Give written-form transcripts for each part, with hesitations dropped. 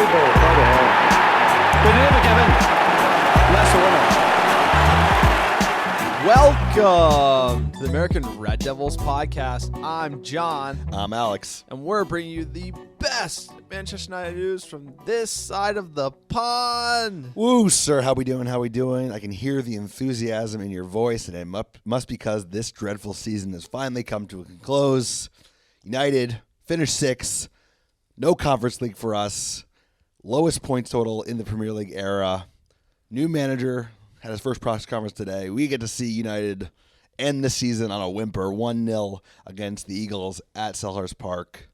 football quite a while. But never given. That's the winner. Welcome to the American Red Devils podcast. I'm John. I'm Alex. And we're bringing you the best Manchester United news from this side of the pond. Woo, sir. How we doing? How we doing? I can hear the enthusiasm in your voice, and it must because this dreadful season has finally come to a close. United finished 6th. No Conference League for us. Lowest points total in the Premier League era. New manager had his first press conference today. We get to see United end the season on a whimper, 1-0 against the Eagles at Selhurst Park.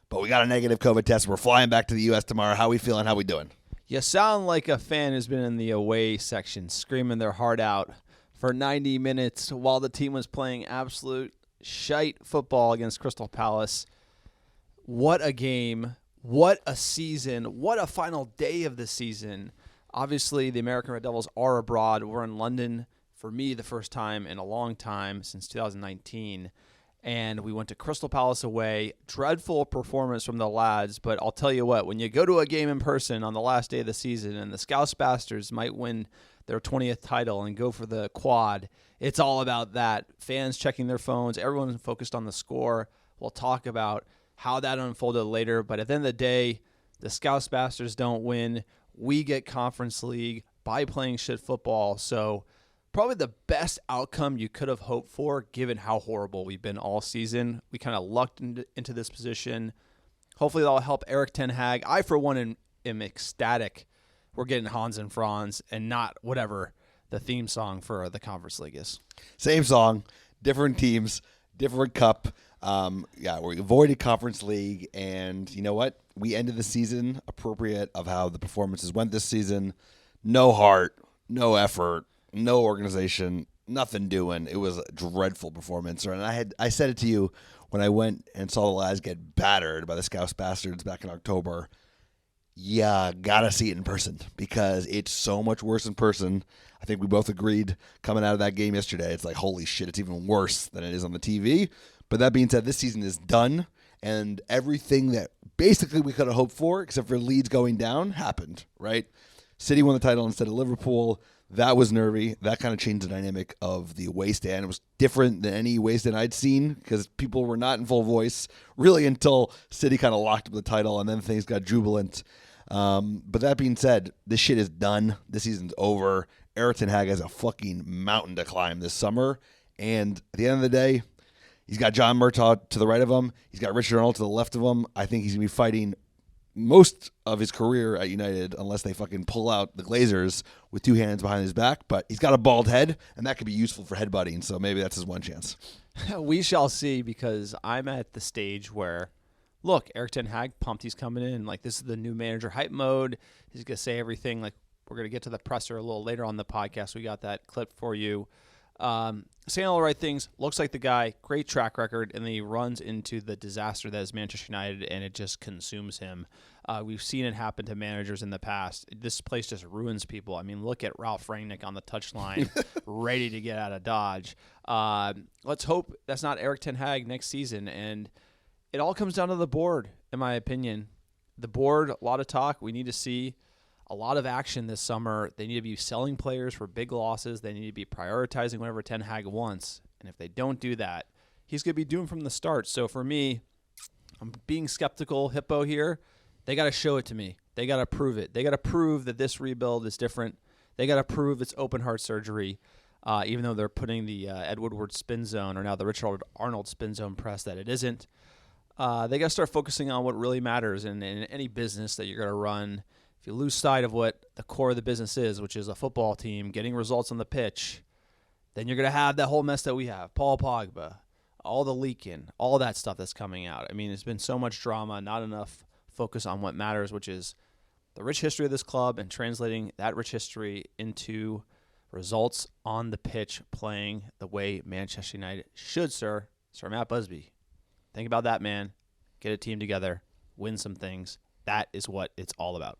But we got a negative COVID test. We're flying back to the U.S. tomorrow. How we feeling? How we doing? You sound like a fan who's been in the away section, screaming their heart out for 90 minutes while the team was playing absolute shite football against Crystal Palace. What a game. What a season. What a final day of the season. Obviously, the American Red Devils are abroad. We're in London, for me, the first time in a long time, since 2019. And we went to Crystal Palace away. Dreadful performance from the lads. But I'll tell you what, when you go to a game in person on the last day of the season and the Scouse Bastards might win their 20th title and go for the quad, it's all about that. Fans checking their phones. Everyone's focused on the score. We'll talk about how that unfolded later. But at the end of the day, the Scouse Bastards don't win. We get Conference League by playing shit football. So probably the best outcome you could have hoped for, given how horrible we've been all season. We kind of lucked into this position. Hopefully that'll help Erik ten Hag. I, for one, am ecstatic we're getting Hans and Franz and not whatever the theme song for the Conference League is. Same song, different teams, different cup. We avoided Conference League, and you know what? We ended the season appropriate of how the performances went this season. No heart, no effort, no organization, nothing doing. It was a dreadful performance. And I said it to you when I went and saw the lads get battered by the Scouse Bastards back in October. Yeah, gotta see it in person because it's so much worse in person. I think we both agreed coming out of that game yesterday. It's like, holy shit, it's even worse than it is on the TV. But that being said, this season is done, and everything that basically we could have hoped for, except for Leeds going down, happened, right? City won the title instead of Liverpool. That was nervy. That kind of changed the dynamic of the away stand. It was different than any away stand I'd seen because people were not in full voice really until City kind of locked up the title, and then things got jubilant. But that being said, this shit is done. This season's over. Erik ten Hag has a fucking mountain to climb this summer, and at the end of the day, he's got John Murtaugh to the right of him. He's got Richard Arnold to the left of him. I think he's going to be fighting most of his career at United unless they fucking pull out the Glazers with two hands behind his back. But he's got a bald head, and that could be useful for headbutting, so maybe that's his one chance. We shall see, because I'm at the stage where, look, Erik ten Hag pumped he's coming in. Like, this is the new manager hype mode. He's going to say everything. Like, we're going to get to the presser a little later on the podcast. We got that clip for you. Saying all the right things, looks like the guy, great track record, and then he runs into the disaster that is Manchester United, and it just consumes him. We've seen it happen to managers in the past. This place just ruins people. I mean, look at Ralph Rangnick on the touchline, ready to get out of Dodge. Let's hope that's not Erik ten Hag next season, and it all comes down to the board, in my opinion. The board, a lot of talk. We need to see a lot of action this summer. They need to be selling players for big losses. They need to be prioritizing whatever ten Hag wants. And if they don't do that, he's going to be doomed from the start. So for me, I'm being skeptical, Hippo here. They got to show it to me. They got to prove it. They got to prove that this rebuild is different. They got to prove it's open heart surgery, even though they're putting the Ed Woodward spin zone, or now the Richard Arnold spin zone press, that it isn't. They got to start focusing on what really matters in any business that you're going to run. If you lose sight of what the core of the business is, which is a football team getting results on the pitch, then you're going to have that whole mess that we have. Paul Pogba, all the leaking, all that stuff that's coming out. I mean, it's been so much drama, not enough focus on what matters, which is the rich history of this club and translating that rich history into results on the pitch, playing the way Manchester United should, sir. Sir Matt Busby. Think about that, man. Get a team together, win some things. That is what it's all about.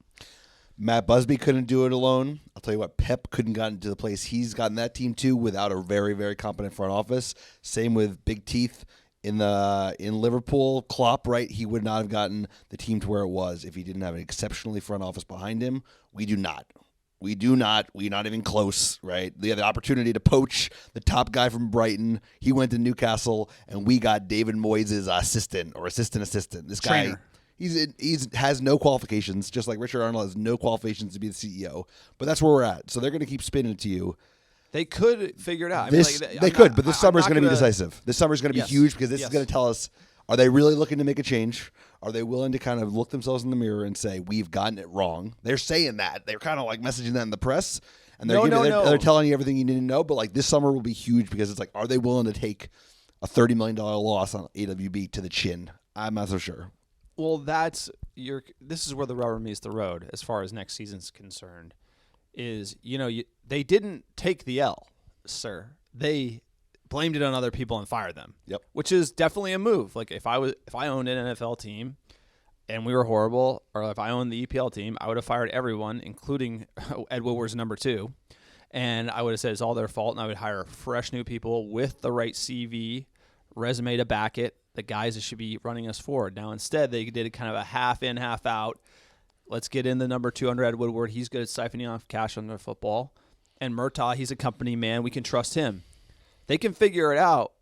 Matt Busby couldn't do it alone. I'll tell you what, Pep couldn't gotten to the place he's gotten that team to without a very, very competent front office. Same with Big Teeth in Liverpool, Klopp, right? He would not have gotten the team to where it was if he didn't have an exceptionally front office behind him. We do not. We're not even close, right? They had the opportunity to poach the top guy from Brighton. He went to Newcastle, and we got David Moyes' assistant. This guy, Trainer. he's has no qualifications, just like Richard Arnold has no qualifications to be the CEO. But that's where we're at. So they're going to keep spinning it to you. They could figure it out. They could, but this summer is going to be decisive. This summer is going to be Yes. huge because this is Yes. going to tell us, are they really looking to make a change? Are they willing to kind of look themselves in the mirror and say, we've gotten it wrong? They're saying that. They're kind of like messaging that in the press. And they're telling you everything you need to know. But like this summer will be huge because it's like, are they willing to take a $30 million loss on AWB to the chin? I'm not so sure. Well, this is where the rubber meets the road as far as next season's concerned. They didn't take the L, sir. They blamed it on other people and fired them. Yep. Which is definitely a move. Like if I owned an NFL team and we were horrible, or if I owned the EPL team, I would have fired everyone, including Ed Woodward's number 2. And I would have said it's all their fault, and I would hire fresh new people with the right CV, resume to back it, the guys that should be running us forward. Now instead they did kind of a half in, half out. Let's get in the number 2 under Ed Woodward. He's good at siphoning off cash on the football. And Murtaugh, he's a company man. We can trust him. They can figure it out,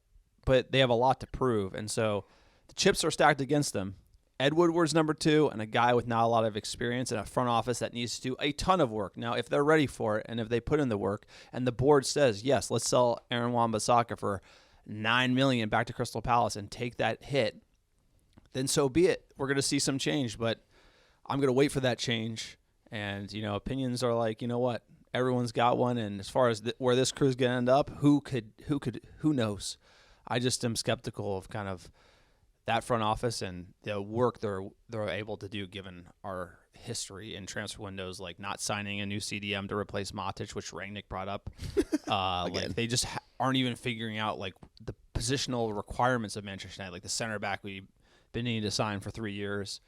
but they have a lot to prove. And so the chips are stacked against them. Ed Woodward's number 2 and a guy with not a lot of experience in a front office that needs to do a ton of work. Now, if they're ready for it and if they put in the work and the board says, yes, let's sell Aaron Wan-Bissaka for $9 million back to Crystal Palace and take that hit, then so be it. We're going to see some change, but I'm going to wait for that change. And, opinions are like, you know what? Everyone's got one, and as far as where this crew's going to end up, who knows? I just am skeptical of kind of that front office and the work they're able to do given our history in transfer windows, like not signing a new CDM to replace Matic, which Rangnick brought up. Like they just aren't even figuring out like the positional requirements of Manchester United, like the center back we've been needing to sign for 3 years.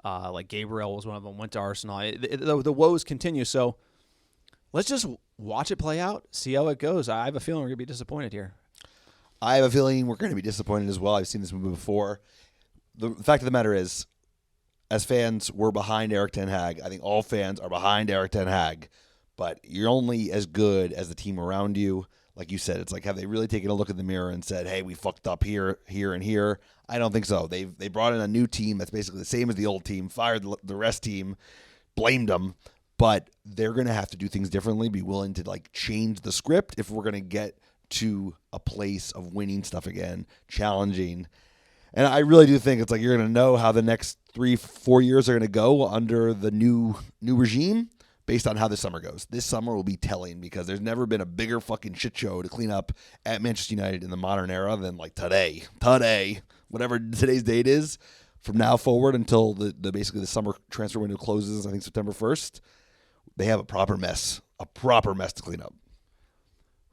Like Gabriel was one of them, went to Arsenal. The woes continue, so let's just watch it play out, see how it goes. I have a feeling we're going to be disappointed here. I have a feeling we're going to be disappointed as well. I've seen this movie before. The fact of the matter is, as fans, we're behind Erik ten Hag. I think all fans are behind Erik ten Hag. But you're only as good as the team around you. Like you said, it's like, have they really taken a look in the mirror and said, hey, we fucked up here, and here? I don't think so. They brought in a new team that's basically the same as the old team, fired the rest team, blamed them. But they're going to have to do things differently, be willing to like change the script if we're going to get to a place of winning stuff again, challenging. And I really do think it's like you're going to know how the next 3-4 years are going to go under the new regime based on how this summer goes. This summer will be telling because there's never been a bigger fucking shit show to clean up at Manchester United in the modern era than like today, whatever today's date is, from now forward until the basically the summer transfer window closes, I think September 1st. They have a proper mess to clean up.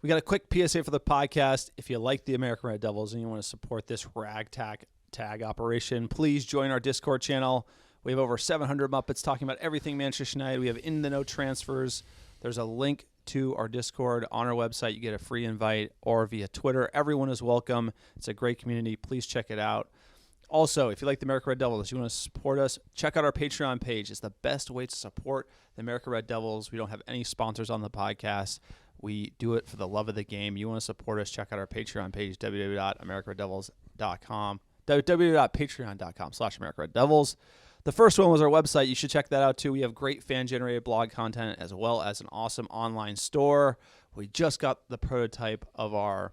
We got a quick PSA for the podcast. If you like the American Red Devils and you want to support this ragtag operation, please join our Discord channel. We have over 700 Muppets talking about everything Manchester United. We have in-the-know transfers. There's a link to our Discord on our website. You get a free invite or via Twitter. Everyone is welcome. It's a great community. Please check it out. Also, if you like the American Red Devils, you want to support us, check out our Patreon page. It's the best way to support the American Red Devils. We don't have any sponsors on the podcast. We do it for the love of the game. You want to support us, check out our Patreon page, www.americanreddevils.com, www.patreon.com/AmericanRedDevils. The first one was our website. You should check that out, too. We have great fan-generated blog content as well as an awesome online store. We just got the prototype of our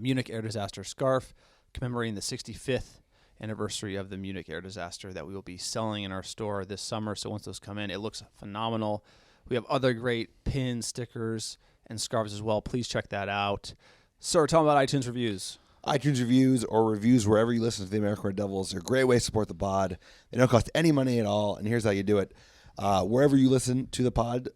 Munich air disaster scarf commemorating the 65th anniversary of the Munich air disaster that we will be selling in our store this summer. So once those come in, it looks phenomenal. We have other great pins, stickers, and scarves as well. Please check that out. Sir, tell me about iTunes reviews. iTunes reviews or reviews wherever you listen to the American Red Devils are a great way to support the pod. They don't cost any money at all, and here's how you do it. Wherever you listen to the pod,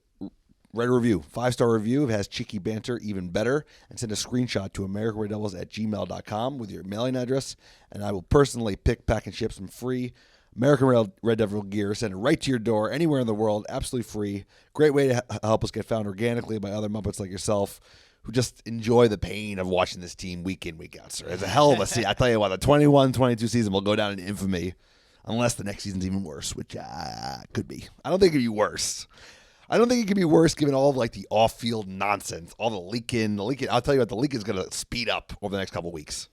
write a review. 5-star review. If it has cheeky banter, even better. And send a screenshot to AmericanRedDevils@gmail.com with your mailing address, and I will personally pick, pack, and ship some free American Red Devil gear. Send it right to your door anywhere in the world, absolutely free. Great way to help us get found organically by other Muppets like yourself who just enjoy the pain of watching this team week in, week out, sir. It's a hell of a season. I tell you what, the 21-22 season will go down in infamy unless the next season's even worse, which could be. I don't think it could be worse. I don't think it could be worse given all of like the off-field nonsense, all the leaking. I'll tell you what, the leak is going to speed up over the next couple of weeks.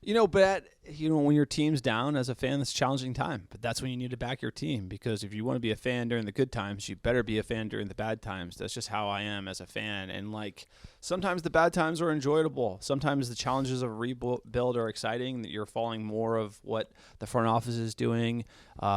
But when your team's down as a fan, it's a challenging time. But that's when you need to back your team, because if you want to be a fan during the good times, you better be a fan during the bad times. That's just how I am as a fan. And like sometimes the bad times are enjoyable. Sometimes the challenges of rebuild are exciting. That you're following more of what the front office is doing.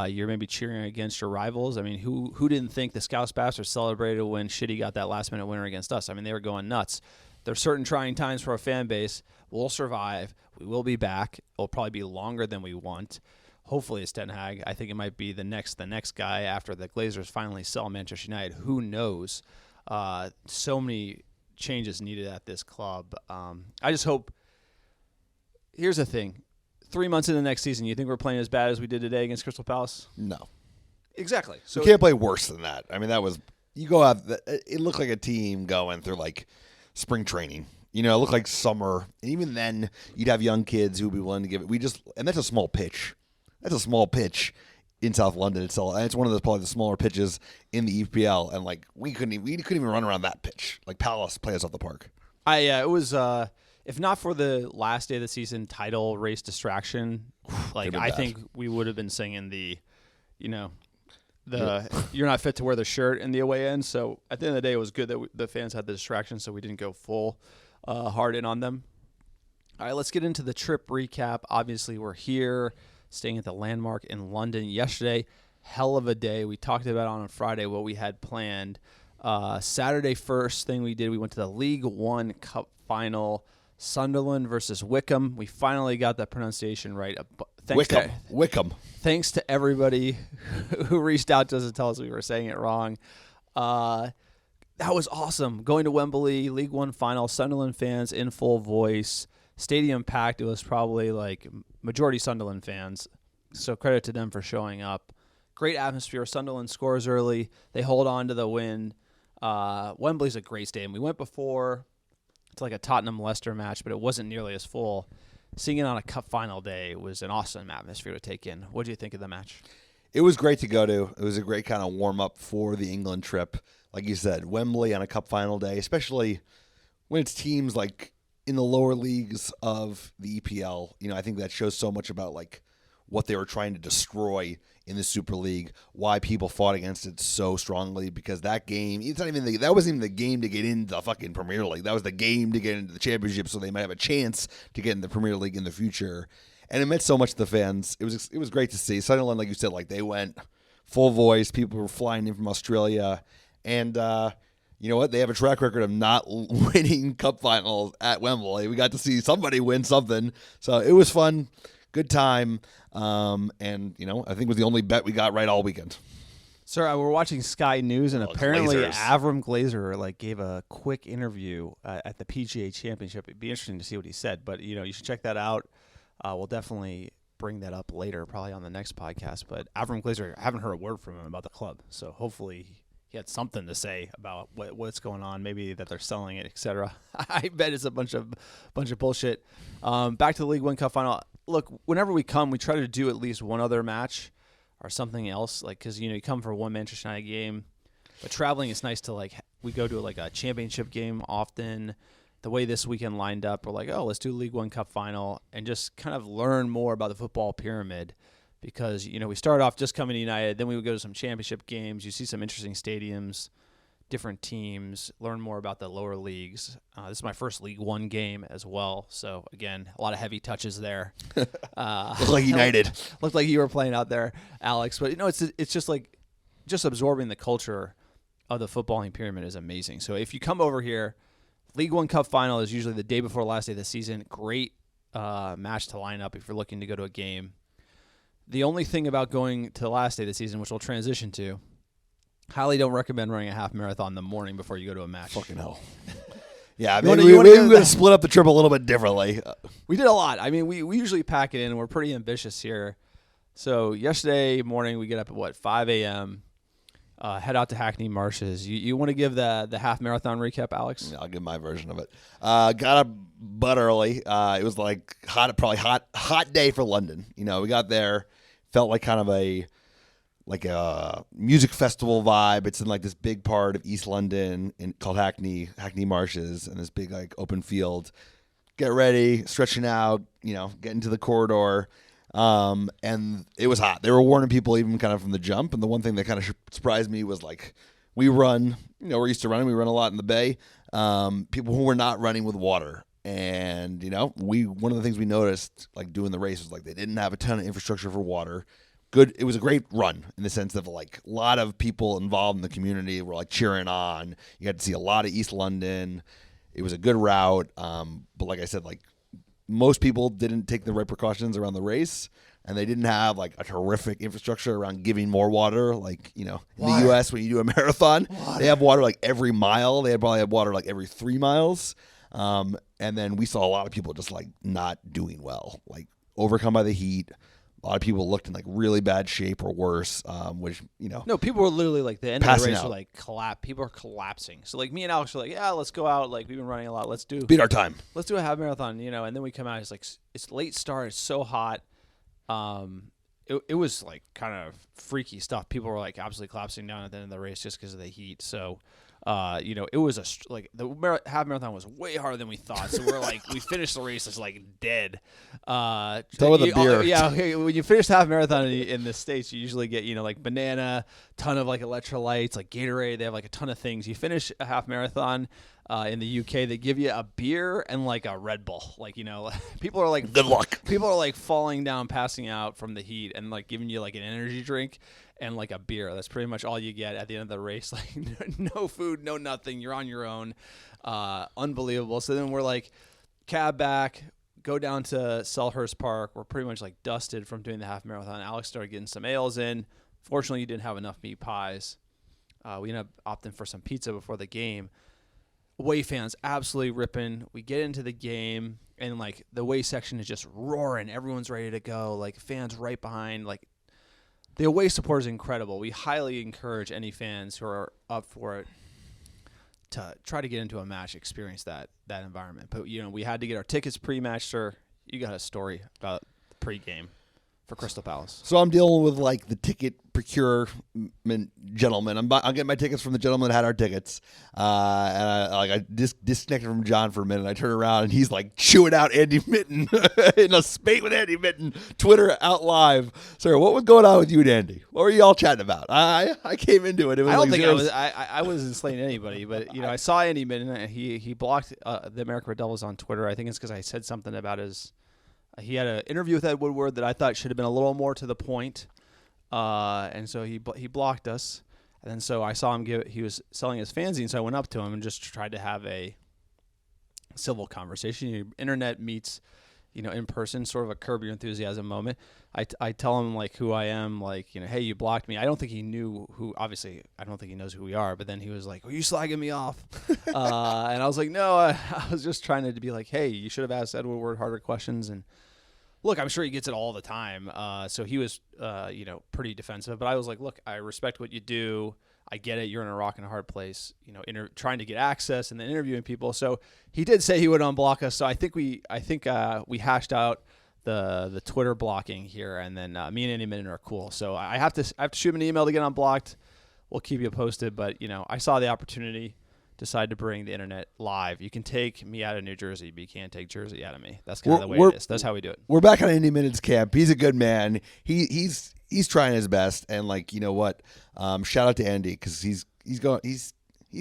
You're maybe cheering against your rivals. I mean, who didn't think the Scouse Bastards celebrated when Shitty got that last minute winner against us? I mean, they were going nuts. There's certain trying times for a fan base. We'll survive. We will be back. It'll probably be longer than we want. Hopefully it's Ten Hag. I think it might be the next guy after the Glazers finally sell Manchester United. Who knows? So many changes needed at this club. I just hope. Here's the thing. 3 months into the next season, you think we're playing as bad as we did today against Crystal Palace? No. Exactly. So you can't play worse than that. I mean, you go out. It looked like a team going through like spring training. It looked like summer. And even then, you'd have young kids who would be willing to give it. And that's a small pitch. That's a small pitch in South London itself. And it's one of the probably the smaller pitches in the EPL. And like we couldn't even run around that pitch. Like Palace played us off the park. It was if not for the last day of the season title race distraction, like I think we would have been singing the you're not fit to wear the shirt in the away end. So at the end of the day, it was good that the fans had the distraction, so we didn't go full hard in on them. All right, let's get into the trip recap. Obviously, we're here staying at the Landmark in London yesterday. Hell of a day. We talked about on Friday what we had planned. Saturday, first thing we did, we went to the League One Cup final, Sunderland versus Wickham. We finally got that pronunciation right. Wickham. Thanks to everybody who reached out to us to tell us we were saying it wrong. That was awesome. Going to Wembley, League One final, Sunderland fans in full voice, stadium packed. It was probably like majority Sunderland fans. So credit to them for showing up. Great atmosphere. Sunderland scores early. They hold on to the win. Wembley's a great stadium. We went before. It's like a Tottenham-Leicester match, but it wasn't nearly as full. Seeing it on a cup final day was an awesome atmosphere to take in. What do you think of the match? It was great to go to. It was a great kind of warm-up for the England trip. Like you said, Wembley on a cup final day, especially when it's teams like in the lower leagues of the EPL. I think that shows so much about like what they were trying to destroy in the Super League, why people fought against it so strongly, because that game, that wasn't even the game to get into the fucking Premier League. That was the game to get into the Championship so they might have a chance to get in the Premier League in the future. And it meant so much to the fans. It was great to see. Sunderland, like you said, like they went full voice. People were flying in from Australia. And you know what? They have a track record of not winning cup finals at Wembley. We got to see somebody win something. So it was fun. Good time. And, I think it was the only bet we got right all weekend. Sir, we're watching Sky News, and apparently Glazers. Avram Glazer gave a quick interview at the PGA Championship. It'd be interesting to see what he said, but you should check that out. We'll definitely bring that up later, probably on the next podcast. But Avram Glazer, I haven't heard a word from him about the club, so hopefully he had something to say about what's going on, maybe that they're selling it, etc. I bet it's a bunch of bullshit. Back to the League One Cup final. Look, whenever we come, we try to do at least one other match or something else, because you come for one Manchester United game, but traveling is nice to we go to a championship game often. The way this weekend lined up, we're like, oh, let's do League One Cup final and just kind of learn more about the football pyramid, because we started off just coming to United, then we would go to some championship games. You see some interesting stadiums, different teams, learn more about the lower leagues. This is my first League One game as well. So, again, a lot of heavy touches there. Looked like United. Looked like you were playing out there, Alex. But, it's just absorbing the culture of the footballing pyramid is amazing. So, if you come over here, League One Cup final is usually the day before last day of the season. Great match to line up if you're looking to go to a game. The only thing about going to the last day of the season, which we'll transition to, highly don't recommend running a half marathon the morning before you go to a match. Fucking hell. Yeah, maybe we're going to split up the trip a little bit differently. We did a lot. I mean, we usually pack it in, and we're pretty ambitious here. So yesterday morning, we get up at, 5 a.m., head out to Hackney Marshes. You want to give the half marathon recap, Alex? I'll give my version of it. Got up butt early. It was like hot day for London. You know, we got there, felt like kind of a music festival vibe. It's in like this big part of East London called Hackney Marshes, and this big like open field. Get ready, stretching out, you know, get into the corridor. And it was hot. They were warning people even kind of from the jump. And the one thing that kind of surprised me was like, we run, you know, we're used to running. We run a lot in the bay. People who were not running with water. And, you know, one of the things we noticed like doing the race was like they didn't have a ton of infrastructure for water. Good. It was a great run in the sense of like a lot of people involved in the community were like cheering on. You got to see a lot of East London. It was a good route. But like I said, like, most people didn't take the right precautions around the race, and they didn't have like a terrific infrastructure around giving more water. Like, you know, in the U.S. when you do a marathon, they have water like every mile. They probably have water like every 3 miles. And then we saw a lot of people just like not doing well, like overcome by the heat. A lot of people looked in like really bad shape or worse, which, you know. No, people were literally like the end of the Passing race out. were like people are collapsing. So like me and Alex were like, yeah, let's go out. Like we've been running a lot. Let's do Beat our time. a half marathon, you know. And then we come out. It's like it's late start. It's so hot. It was like kind of freaky stuff. People were like absolutely collapsing down at the end of the race just because of the heat. So. You know, it was the half marathon was way harder than we thought. So we're like, we finished the race as like dead. So with a beer. Yeah. Okay, when you finish half marathon in the States, you usually get, you know, like banana, ton of like electrolytes, like Gatorade. They have like a ton of things. You finish a half marathon in the UK, they give you a beer and like a Red Bull. Like, you know, people are like, Good luck. People are like falling down, passing out from the heat, and like giving you like an energy drink and like a beer. That's pretty much all you get at the end of the race. Like no food, no nothing. You're on your own. Unbelievable. So then we're like cab back, go down to Selhurst Park. We're pretty much like dusted from doing the half marathon. Alex started getting some ales in. Fortunately, you didn't have enough meat pies. We ended up opting for some pizza before the game. Away fans absolutely ripping. We get into the game, and like the away section is just roaring. Everyone's ready to go. Like fans right behind. Like the away support is incredible. We highly encourage any fans who are up for it to try to get into a match, experience that environment. But, you know, we had to get our tickets pre-match, sir. You got a story about the pre-game for Crystal Palace. So I'm dealing with like the ticket procurement gentleman. I'm getting my tickets from the gentleman that had our tickets. And I disconnected from John for a minute. I turn around and he's like chewing out Andy Mitten in a spate with Andy Mitten. Twitter out live. Sir, what was going on with you and Andy? What were y'all chatting about? I came into it. It was I don't like think I wasn't slaying anybody, but you know, I saw Andy Mitten. And he blocked the American Red Devils on Twitter. I think it's because I said something about his. He had an interview with Ed Woodward that I thought should have been a little more to the point, and so he blocked us. And then so I saw him he was selling his fanzine, so I went up to him and just tried to have a civil conversation. Your internet meets, you know, in person, sort of a Curb Your Enthusiasm moment. I tell him like who I am, like, you know, hey, you blocked me. I don't think he knew who. Obviously, I don't think he knows who we are. But then he was like, "Are you slagging me off?" And I was like, "No, I was just trying to be like, hey, you should have asked Ed Woodward harder questions." And look, I'm sure he gets it all the time. So he was, you know, pretty defensive. But I was like, look, I respect what you do. I get it. You're in a rock and a hard place, you know, trying to get access and then interviewing people. So he did say he would unblock us. So I think we hashed out the Twitter blocking here, and then me and Andy Mitten are cool. So I have to shoot him an email to get unblocked. We'll keep you posted. But, you know, I saw the opportunity. Decide to bring the internet live. You can take me out of New Jersey, but you can't take Jersey out of me. That's kind of the way it is. That's how we do it. We're back on Andy Mitten's camp. He's a good man. He's trying his best, and like, you know what? Shout out to Andy because he's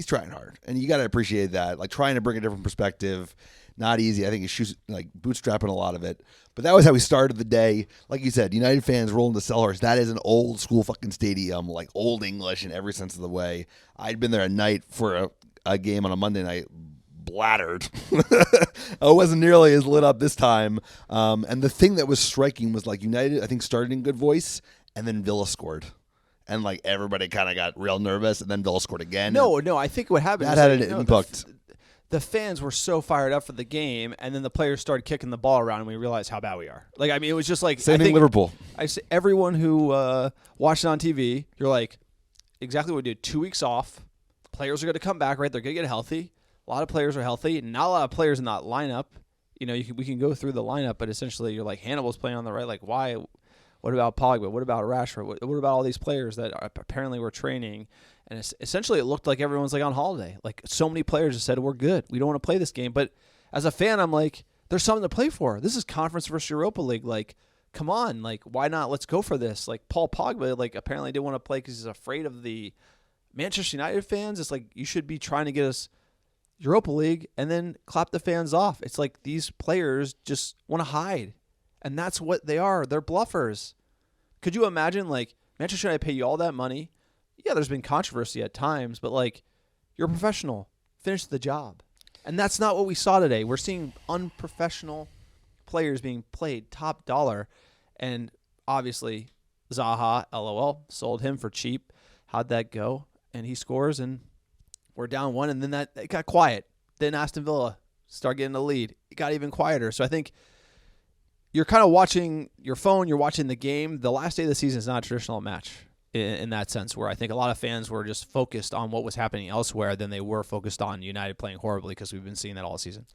trying hard, and you got to appreciate that. Like trying to bring a different perspective, not easy. I think he's like bootstrapping a lot of it. But that was how we started the day. Like you said, United fans rolling to Selhurst. That is an old school fucking stadium, like old English in every sense of the way. I'd been there at night for a game on a Monday night, blattered. I wasn't nearly as lit up this time. And the thing that was striking was like United, I think, started in good voice, and then Villa scored. And like everybody kind of got real nervous, and then Villa scored again. No, I think what happened that was had an impact. The fans were so fired up for the game, and then the players started kicking the ball around, and we realized how bad we are. Like, I mean, it was just like Same thing Liverpool. I say everyone who watched it on TV, you're like, exactly what we did. 2 weeks off. Players are going to come back, right? They're going to get healthy. A lot of players are healthy. Not a lot of players in that lineup. We can go through the lineup, but essentially you're like Hannibal's playing on the right. Like, why? What about Pogba? What about Rashford? What about all these players that apparently were training? And essentially it looked like everyone's like on holiday. Like so many players just said, we're good. We don't want to play this game. But as a fan, I'm like, there's something to play for. This is Conference versus Europa League. Like, come on. Like, why not? Let's go for this. Like Paul Pogba, like apparently didn't want to play because he's afraid of the Manchester United fans. It's like you should be trying to get us Europa League and then clap the fans off. It's like these players just want to hide. And that's what they are. They're bluffers. Could you imagine, like, Manchester United pay you all that money? Yeah, there's been controversy at times, but, like, you're a professional. Finish the job. And that's not what we saw today. We're seeing unprofessional players being played top dollar. And obviously, Zaha, LOL, sold him for cheap. How'd that go? And he scores, and we're down 1, and then it got quiet. Then Aston Villa start getting the lead. It got even quieter. So I think you're kind of watching your phone, you're watching the game. The last day of the season is not a traditional match in that sense, where I think a lot of fans were just focused on what was happening elsewhere than they were focused on United playing horribly, because we've been seeing that all season.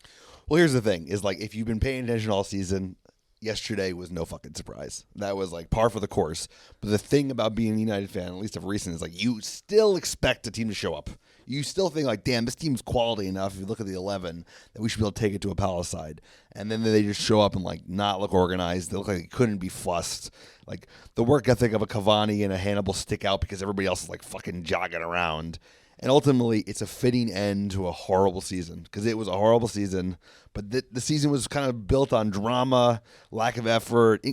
Well, here's the thing, is like if you've been paying attention all season, yesterday was no fucking surprise. That was like par for the course. But the thing about being a United fan, at least of recent, is like you still expect a team to show up. You still think like, damn, this team's quality enough, if you look at the 11, that we should be able to take it to a Palace side. And then they just show up and like not look organized. They look like they couldn't be fussed. Like the work ethic of a Cavani and a Hannibal stick out because everybody else is like fucking jogging around. And ultimately, it's a fitting end to a horrible season, because it was a horrible season. But the season was kind of built on drama, lack of effort,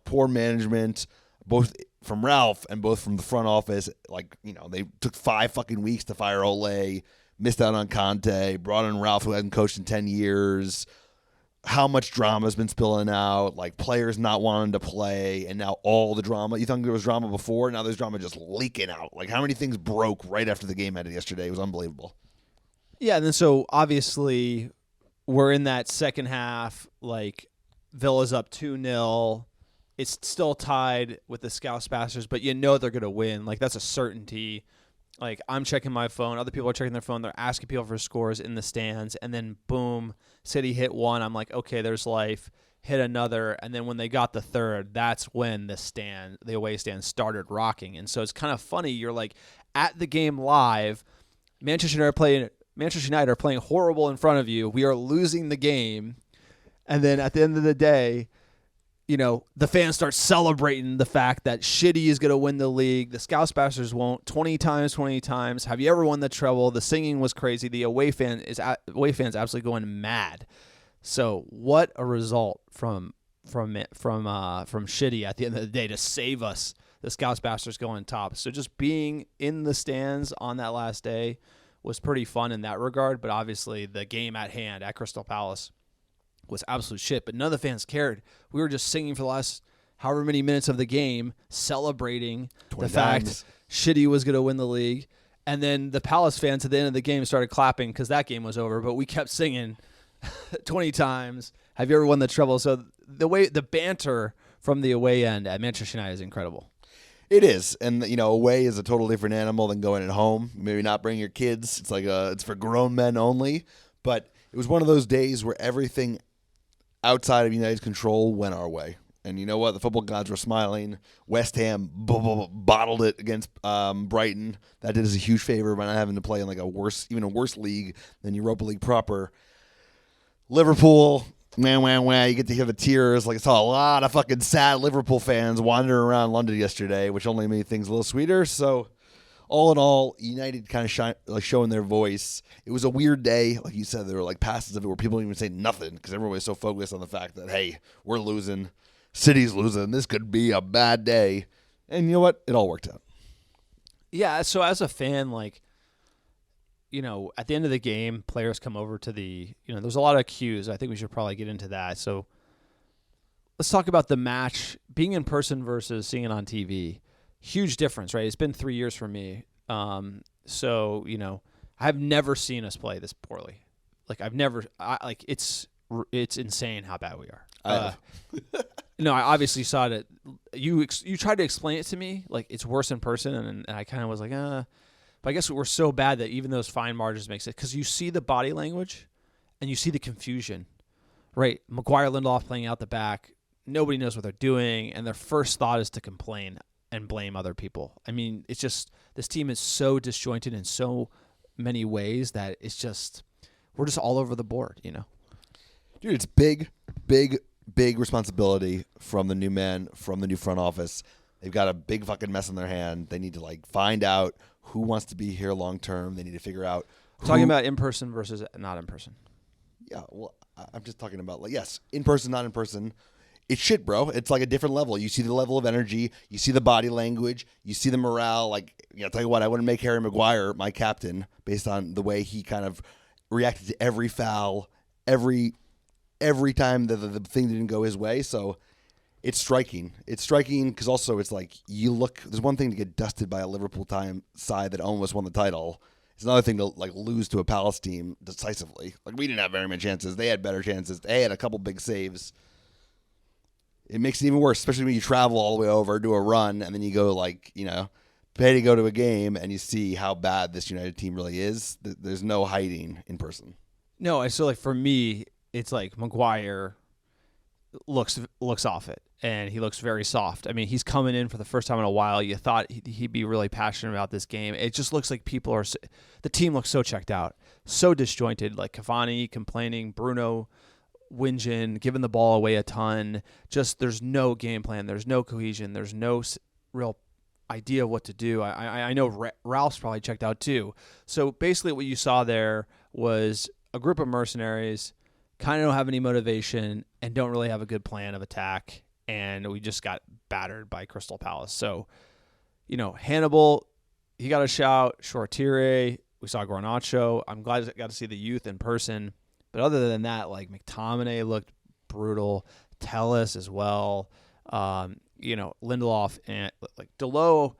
poor management, both from Ralph and both from the front office. Like, they took 5 fucking weeks to fire Ole, missed out on Conte, brought in Ralph, who hadn't coached in 10 years. How much drama has been spilling out, like players not wanting to play, and now all the drama. You thought there was drama before, now there's drama just leaking out. Like how many things broke right after the game ended yesterday? It was unbelievable. Yeah, and then so obviously we're in that second half, like Villa's up 2-0. It's still tied with the Scousebusters, but they're going to win. Like that's a certainty. Like I'm checking my phone, other people are checking their phone, they're asking people for scores in the stands, and then boom, City hit 1. I'm like, okay, there's life. Hit another, and then when they got the third, that's when the away stand started rocking. And so it's kind of funny. You're like at the game live, Manchester United are playing horrible in front of you. We are losing the game, and then at the end of the day, the fans start celebrating the fact that Shitty is going to win the league. The Scousebusters won't. 20 times. Have you ever won the treble? The singing was crazy. The away fans absolutely going mad. So what a result from Shitty at the end of the day to save us. The Scousebusters going top. So just being in the stands on that last day was pretty fun in that regard. But obviously the game at hand at Crystal Palace was absolute shit, but none of the fans cared. We were just singing for the last however many minutes of the game, celebrating the fact Shitty was going to win the league. And then the Palace fans at the end of the game started clapping because that game was over, but we kept singing 20 times. Have you ever won the treble? So the banter from the away end at Manchester United is incredible. It is, and away is a total different animal than going at home. Maybe not bring your kids. It's like it's for grown men only. But it was one of those days where everything outside of United's control went our way. And you know what? The football gods were smiling. West Ham bottled it against Brighton. That did us a huge favor by not having to play in like even a worse league than Europa League proper. Liverpool, you get to hear the tears. Like I saw a lot of fucking sad Liverpool fans wandering around London yesterday, which only made things a little sweeter. So all in all, United kind of showing their voice. It was a weird day. Like you said, there were like passes of it where people didn't even say nothing because everyone was so focused on the fact that, hey, we're losing. City's losing. This could be a bad day. And you know what? It all worked out. Yeah, so as a fan, like, at the end of the game, players come over to there's a lot of cues. I think we should probably get into that. So let's talk about the match, being in person versus seeing it on TV. Huge difference, right? It's been 3 years for me. So, I've never seen us play this poorly. Like it's insane how bad we are. No, I obviously saw it. You tried to explain it to me like it's worse in person, and I kind of was like, But I guess we're so bad that even those fine margins makes it because you see the body language, and you see the confusion, right? McGuire, Lindelof playing out the back. Nobody knows what they're doing, and their first thought is to complain and blame other people. I mean, it's just this team is so disjointed in so many ways that it's just we're just all over the board, you know. Dude, it's big responsibility from the new man, from the new front office. They've got a big fucking mess in their hand. They need to like find out who wants to be here long term. They need to figure out Talking about in person versus not in person. Yeah, well, I'm just talking about like yes, in person, not in person. It's shit, bro. It's like a different level. You see the level of energy. You see the body language. You see the morale. Like, I'll tell you what, I wouldn't make Harry Maguire my captain based on the way he kind of reacted to every foul, every time that the thing didn't go his way. So it's striking. It's striking because also it's like you look. There's one thing to get dusted by a Liverpool side that almost won the title. It's another thing to like lose to a Palace team decisively. Like we didn't have very many chances. They had better chances. They had a couple big saves. It makes it even worse, especially when you travel all the way over, do a run, and then you go pay to go to a game, and you see how bad this United team really is. There's no hiding in person. No, I feel like for me, it's like Maguire looks off it, and he looks very soft. I mean, he's coming in for the first time in a while. You thought he'd be really passionate about this game. It just looks like the team looks so checked out, so disjointed. Like Cavani complaining, Bruno whinging, giving the ball away a ton. Just there's no game plan. There's no cohesion. There's no real idea of what to do. I know Ralph's probably checked out too. So basically what you saw there was a group of mercenaries kind of don't have any motivation and don't really have a good plan of attack. And we just got battered by Crystal Palace. So, Hannibal, he got a shout. Shortire, we saw Garnacho. I'm glad I got to see the youth in person. But other than that, like McTominay looked brutal. Telles as well. Lindelof and like Delo,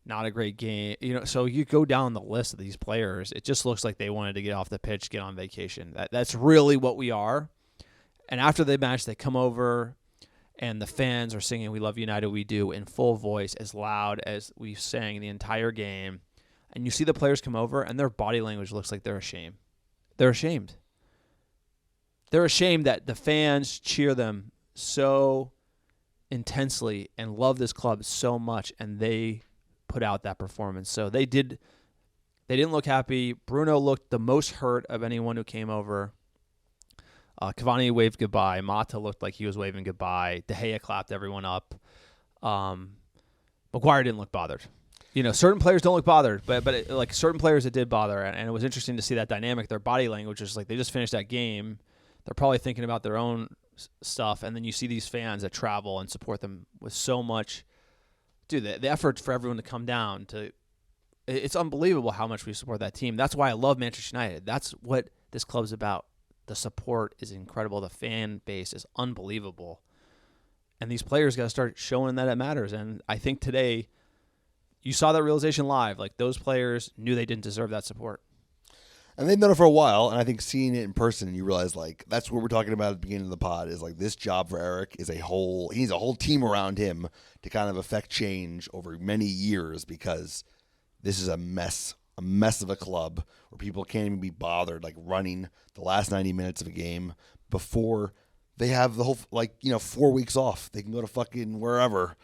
not a great game. So you go down the list of these players, it just looks like they wanted to get off the pitch, get on vacation. That's really what we are. And after the match, they come over and the fans are singing "We Love United, We Do" in full voice, as loud as we sang the entire game. And you see the players come over and their body language looks like they're ashamed. They're ashamed. They're ashamed that the fans cheer them so intensely and love this club so much, and they put out that performance. So they didn't look happy. Bruno looked the most hurt of anyone who came over. Cavani waved goodbye. Mata looked like he was waving goodbye. De Gea clapped everyone up. Maguire didn't look bothered. Certain players don't look bothered, but like certain players it did bother, and it was interesting to see that dynamic. Their body language is like they just finished that game. They're probably thinking about their own stuff, and then you see these fans that travel and support them with so much. Dude, the effort for everyone to come down it's unbelievable how much we support that team. That's why I love Manchester United. That's what this club's about. The support is incredible. The fan base is unbelievable. And these players got to start showing that it matters. And I think today you saw that realization live. Like those players knew they didn't deserve that support. And they've done it for a while, and I think seeing it in person, you realize like that's what we're talking about at the beginning of the pod is like this job for Eric is he needs a whole team around him to kind of affect change over many years because this is a mess of a club where people can't even be bothered like running the last 90 minutes of a game before they have the whole 4 weeks off. They can go to fucking wherever,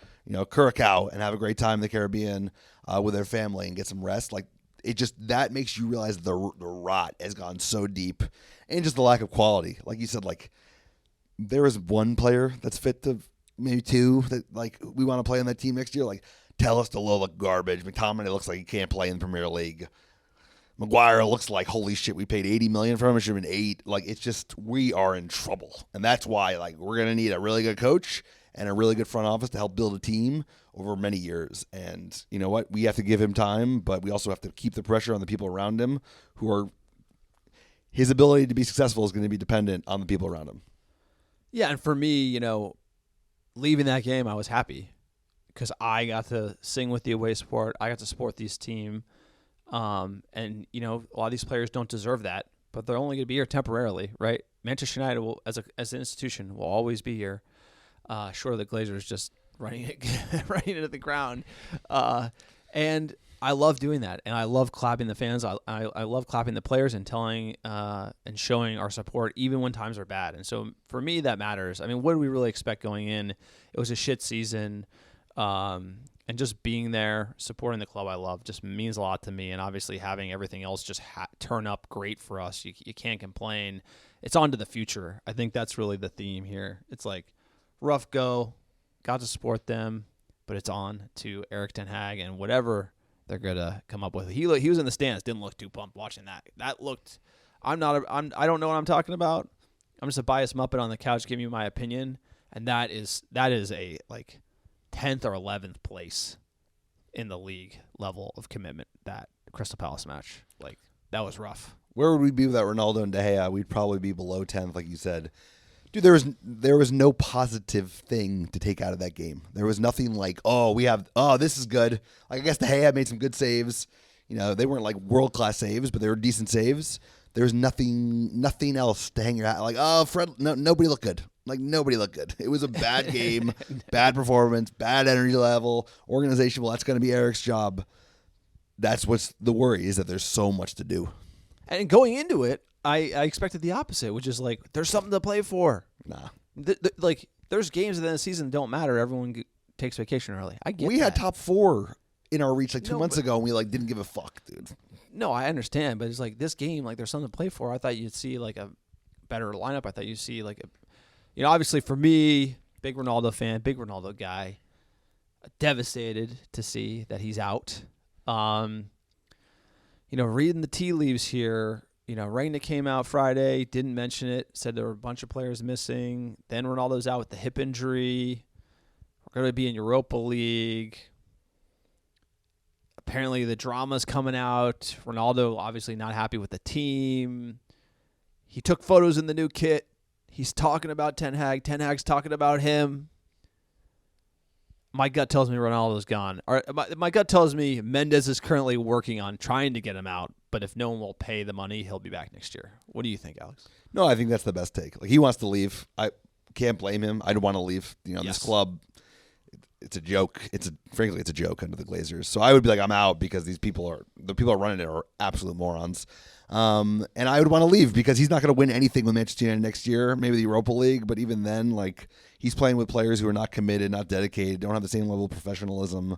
Curacao and have a great time in the Caribbean with their family and get some rest. Like it just that makes you realize the rot has gone so deep and just the lack of quality. Like you said, like there is one player that's fit to maybe two that like we want to play on that team next year. Like Telles to look garbage. McTominay looks like he can't play in the Premier League. Maguire looks like holy shit. We paid $80 million for him. It should have been $8 million. Like it's just we are in trouble, and that's why like we're gonna need a really good coach and a really good front office to help build a team over many years. And you know what? We have to give him time, but we also have to keep the pressure on the people around him who are his ability to be successful is going to be dependent on the people around him. Yeah, and for me, leaving that game, I was happy because I got to sing with the away support. I got to support this team. And, a lot of these players don't deserve that, but they're only going to be here temporarily, right? Manchester United will, as an institution, will always be here. Short of the Glazers just running into the ground, and I love doing that, and I love clapping the fans. I love clapping the players and telling and showing our support even when times are bad. And so for me, that matters. I mean, what do we really expect going in? It was a shit season, and just being there, supporting the club I love, just means a lot to me. And obviously, having everything else just turn up great for us, you can't complain. It's on to the future. I think that's really the theme here. It's like rough go, got to support them, but it's on to Erik ten Hag and whatever they're gonna come up with. He was in the stands, didn't look too pumped watching that. That looked. I don't know what I'm talking about. I'm just a biased muppet on the couch giving you my opinion, and that is a like 10th or 11th place in the league level of commitment. That Crystal Palace match, like that was rough. Where would we be without Ronaldo and De Gea? We'd probably be below 10th, like you said. Dude, there was no positive thing to take out of that game. There was nothing like, this is good. Like, I guess De Gea made some good saves. You know, they weren't like world-class saves, but they were decent saves. There was nothing else to hang your hat. Like, Fred, nobody looked good. Like, nobody looked good. It was a bad game, bad performance, bad energy level, organization. Well, that's going to be Eric's job. That's what's the worry, is that there's so much to do. And going into it, I expected the opposite, which is like, there's something to play for. Nah. Like, there's games at the end of the season that don't matter. Everyone takes vacation early. I get We that. had top 4 in our reach like 2 months ago, and we like didn't give a fuck, dude. No, I understand, but it's like this game, like there's something to play for. I thought you'd see like a better lineup. I thought you'd see like obviously for me, big Ronaldo fan, big Ronaldo guy, devastated to see that he's out. Reading the tea leaves here, Rangnick came out Friday, didn't mention it, said there were a bunch of players missing. Then Ronaldo's out with the hip injury. We're going to be in Europa League. Apparently the drama's coming out. Ronaldo obviously not happy with the team. He took photos in the new kit. He's talking about Ten Hag. Ten Hag's talking about him. My gut tells me Ronaldo's gone. My gut tells me Mendes is currently working on trying to get him out, but if no one will pay the money, he'll be back next year. What do you think, Alex? No, I think that's the best take. Like, he wants to leave. I can't blame him. I don't want to leave. This club, it's a joke. Frankly, it's a joke under the Glazers. So I would be like, I'm out, because the people running it are absolute morons. And I would want to leave because he's not going to win anything with Manchester United next year. Maybe the Europa League, but even then, like, he's playing with players who are not committed, not dedicated, don't have the same level of professionalism.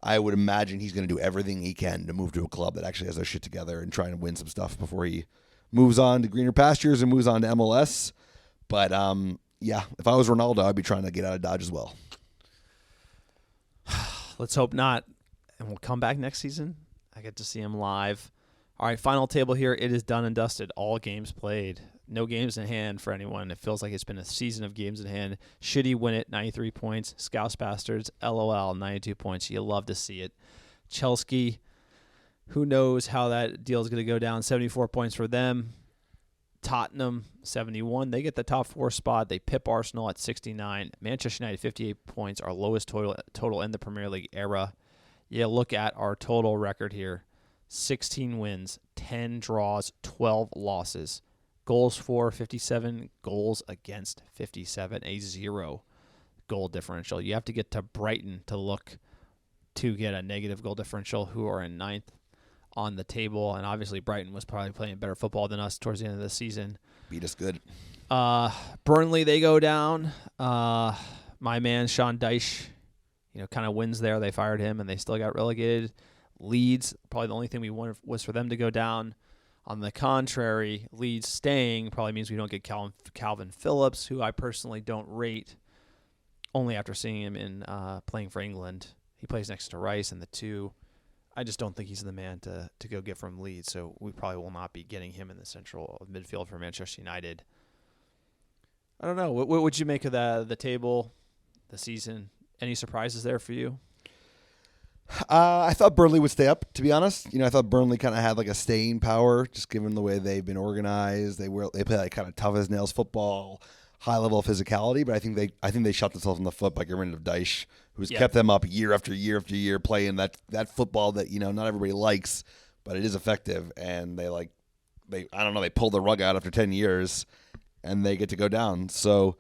I would imagine he's going to do everything he can to move to a club that actually has their shit together and try and win some stuff before he moves on to greener pastures and moves on to MLS. But if I was Ronaldo, I'd be trying to get out of Dodge as well. Let's hope not. And we'll come back next season. I get to see him live. All right, final table here. It is done and dusted. All games played. No games in hand for anyone. It feels like it's been a season of games in hand. Should he win it? 93 points. Scouse Bastards, LOL, 92 points. You love to see it. Chelsea, who knows how that deal is going to go down. 74 points for them. Tottenham, 71. They get the top 4 spot. They pip Arsenal at 69. Manchester United, 58 points, our lowest total in the Premier League era. Yeah, look at our total record here. 16 wins, 10 draws, 12 losses. Goals for 57, goals against 57, a 0 goal differential. You have to get to Brighton to look to get a negative goal differential, who are in 9th on the table. And obviously Brighton was probably playing better football than us towards the end of the season. Beat us good. Burnley, they go down. My man Sean Dyche, kind of wins there. They fired him and they still got relegated. Leeds, probably the only thing we wanted was for them to go down. On the contrary, Leeds staying probably means we don't get Calvin Phillips, who I personally don't rate, only after seeing him in playing for England. He plays next to Rice in the 2. I just don't think he's the man to go get from Leeds, so we probably will not be getting him in the central midfield for Manchester United. I don't know. What would you make of the table, the season? Any surprises there for you? I thought Burnley would stay up, to be honest. I thought Burnley kind of had like a staying power, just given the way they've been organized. They play like kind of tough as nails football, high level of physicality. But I think they shot themselves in the foot by getting rid of Dyche, who's kept them up year after year after year, playing that football that not everybody likes, but it is effective. And they pulled the rug out after 10 years, and they get to go down. So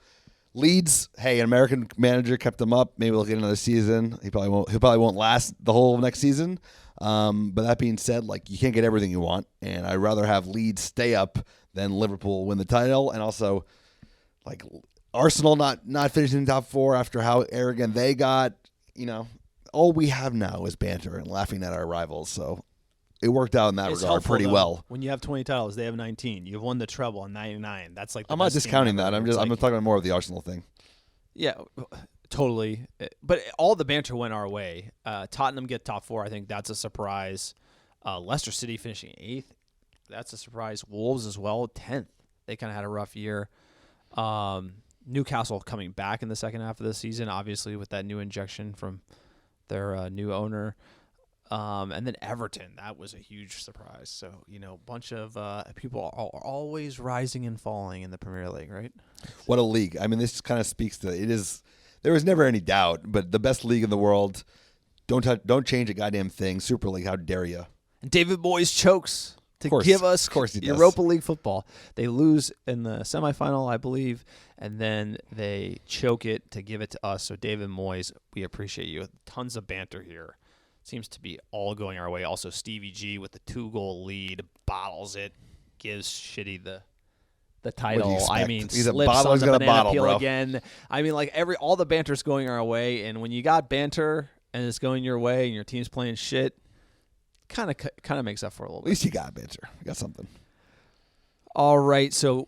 Leeds, hey, an American manager kept them up. Maybe we'll get another season. He probably won't last the whole next season. But that being said, like, you can't get everything you want, and I'd rather have Leeds stay up than Liverpool win the title. And also, like, Arsenal not finishing in top 4 after how arrogant they got. You know, all we have now is banter and laughing at our rivals. So it worked out in that It's regard helpful, pretty though. well. When you have 20 titles, they have 19. You've won the treble in 99. That's like the I'm not best team discounting ever. that. I'm It's like- talking about more of the Arsenal thing. Yeah, totally. But all the banter went our way. Tottenham get top 4. I think that's a surprise. Leicester City finishing 8th. That's a surprise. Wolves as well, 10th. They kind of had a rough year. Newcastle coming back in the second half of the season, obviously with that new injection from their new owner. And then Everton, that was a huge surprise. So, you know, a bunch of people are always rising and falling in the Premier League, right? What a league. I mean, this kind of speaks to it is. There was never any doubt, but the best league in the world. Don't change a goddamn thing. Super League, how dare you? And David Moyes chokes to course. give us Of course he does. Europa League football. They lose in the semifinal, I believe, and then they choke it to give it to us. So, David Moyes, we appreciate you. Tons of banter here. Seems to be all going our way. Also, Stevie G with the 2-goal lead bottles it, gives Shitty the title. expect? I mean, He's a slips bottle, on he's the got a banana bottle, peel bro. again. I mean, like all the banter's going our way, and when you got banter and it's going your way, and your team's playing shit, kind of makes up for a little At bit. least you got banter. You got something. All right, so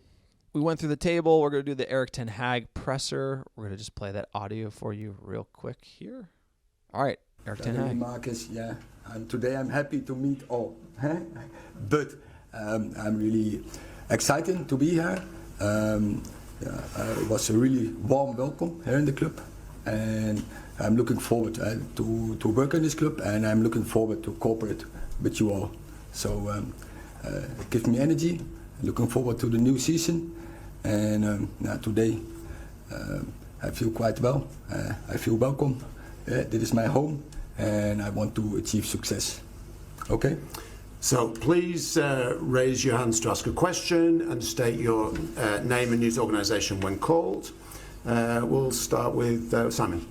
we went through the table. We're going to do the Erik Ten Hag presser. We're going to just play that audio for you real quick here. All right, Erik Ten Hag. Marcus, yeah. And today I'm happy to meet all. But I'm really excited to be here. It was a really warm welcome here in the club. And I'm looking forward to work in this club, and I'm looking forward to cooperate with you all. So it gives me energy. Looking forward to the new season. And today I feel quite well. I feel welcome. This is my home, and I want to achieve success. Okay? So please raise your hands to ask a question and state your name and news organisation when called. We'll start with Simon.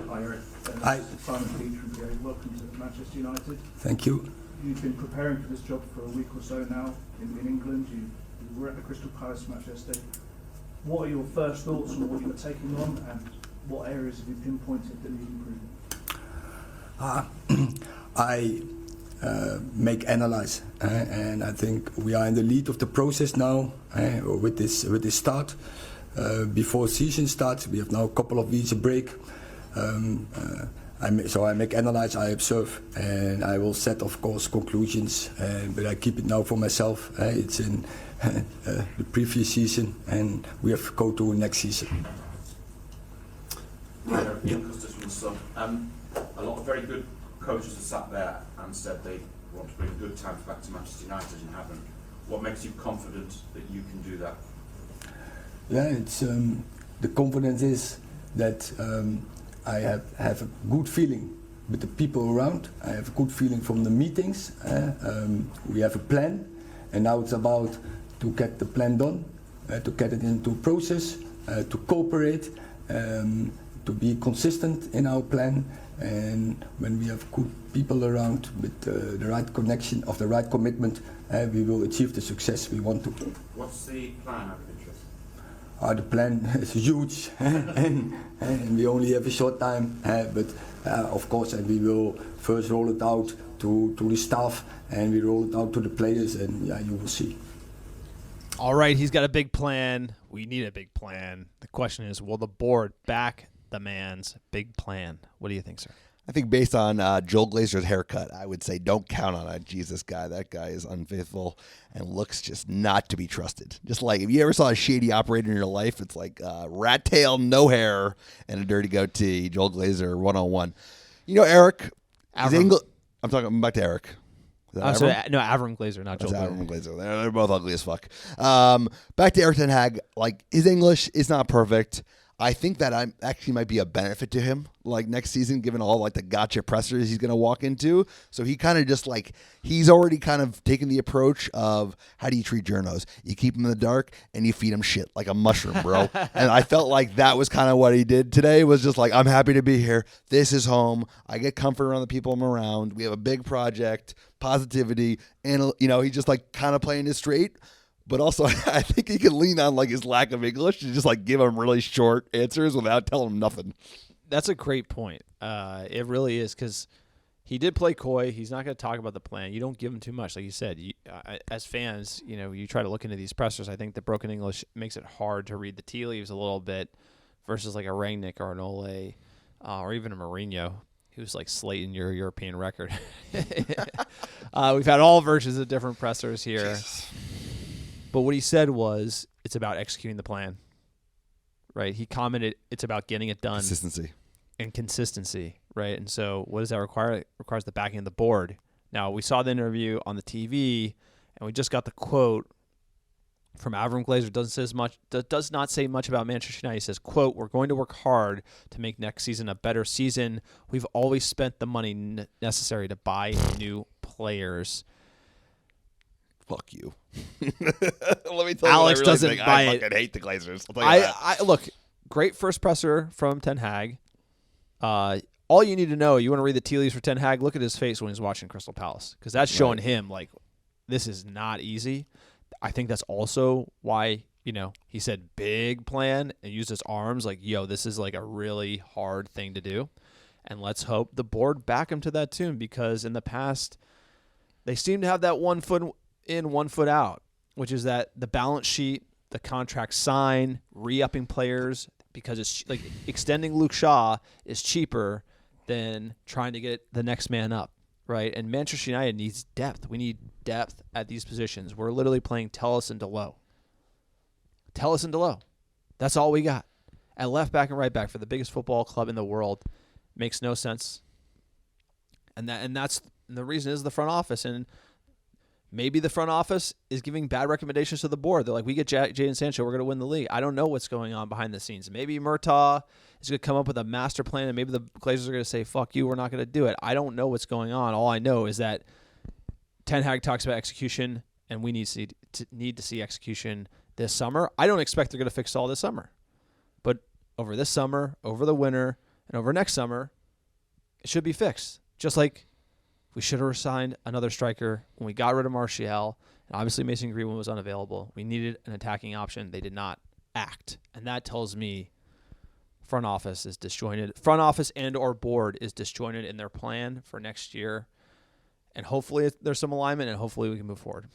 Hi, Eric. Hi. Simon Peach from Gary. Welcome to Manchester United. Thank you. You've been preparing for this job for a week or so now in England. You were at the Crystal Palace match yesterday. What are your first thoughts on what you were taking on, and what areas have you pinpointed that need improvement? I make analyze, and I think we are in the lead of the process now with this start. Before season starts, we have now a couple of weeks of break. I make analyze, I observe, and I will set, of course, conclusions. But I keep it now for myself. It's in the previous season, and we have to go to next season. Ian Custis from the Sun. A lot of very good coaches have sat there and said they want to bring good times back to Manchester United and haven't. What makes you confident that you can do that? Yeah, it's the confidence is that I have a good feeling with the people around. I have a good feeling from the meetings. We have a plan, and now it's about to get the plan done, to get it into process, to cooperate, to be consistent in our plan. And when we have good people around with the right connection of the right commitment, we will achieve the success we want to. What's the plan out of interest? The plan is huge, and we only have a short time. But of course, we will first roll it out to the staff, and we roll it out to the players, and you will see. All right, he's got a big plan. We need a big plan. The question is, will the board back the man's big plan? What do you think, sir? I think based on Joel Glazer's haircut, I would say don't count on it. Jesus, guy, that guy is unfaithful and looks just not to be trusted. Just like if you ever saw a shady operator in your life, it's like rat tail, no hair, and a dirty goatee. Joel Glazer, 101. You know, Eric, Avram. I'm back to Eric. Is that Oh, so, Avram? no, Avram Glazer, not Joel That's Glazer. Avram Glazer. They're both ugly as fuck. Back to Erik Ten Hag. Like, his English is not perfect. I think that I actually might be a benefit to him, like next season, given all like the gotcha pressers he's going to walk into. So he kind of just like, he's already kind of taken the approach of, how do you treat journos? You keep them in the dark and you feed them shit like a mushroom, bro. And I felt like that was kind of what he did today, was just like, I'm happy to be here. This is home. I get comfort around the people I'm around. We have a big project, positivity, and he's just like kind of playing it straight. But also, I think he can lean on like his lack of English to just like give him really short answers without telling him nothing. That's a great point. It really is, because he did play coy. He's not going to talk about the plan. You don't give him too much, like you said. As fans, you try to look into these pressers. I think the broken English makes it hard to read the tea leaves a little bit, versus like a Rangnick or an Ole, or even a Mourinho, who's like slating your European record. We've had all versions of different pressers here. Jesus. But what he said was, it's about executing the plan, right? He commented, it's about getting it done. Consistency, right? And so what does that require? It requires the backing of the board. Now, we saw the interview on the TV, and we just got the quote from Avram Glazer. Does not say much about Manchester United. He says, quote, "We're going to work hard to make next season a better season. We've always spent the money necessary to buy new players." Fuck you. Let me tell Alex you, doesn't buy I it. fucking hate the Glazers. I'll tell you that. I look, great first presser from Ten Hag. All you need to know, you want to read the tea leaves for Ten Hag, look at his face when he's watching Crystal Palace, because that's showing him like, this is not easy. I think that's also why, he said big plan and used his arms like, yo, this is like a really hard thing to do. And let's hope the board back him to that tune, because in the past, they seem to have that 1 foot in, 1 foot out, which is that the balance sheet, the contract sign, re-upping players, because it's like extending Luke Shaw is cheaper than trying to get the next man up, right? And Manchester United needs depth. We need depth at these positions. We're literally playing Telles and Delot. That's all we got. At left back and right back for the biggest football club in the world makes no sense. And the reason is the front office. And maybe the front office is giving bad recommendations to the board. They're like, we get Jadon Sancho, we're going to win the league. I don't know what's going on behind the scenes. Maybe Murtaugh is going to come up with a master plan, and maybe the Glazers are going to say, fuck you, we're not going to do it. I don't know what's going on. All I know is that Ten Hag talks about execution, and we need to see execution this summer. I don't expect they're going to fix it all this summer. But over this summer, over the winter, and over next summer, it should be fixed. Just like we should have signed another striker when we got rid of Martial, and obviously Mason Greenwood was unavailable. We needed an attacking option. They did not act, and that tells me front office is disjointed. Front office and or board is disjointed in their plan for next year, and hopefully there's some alignment, and hopefully we can move forward.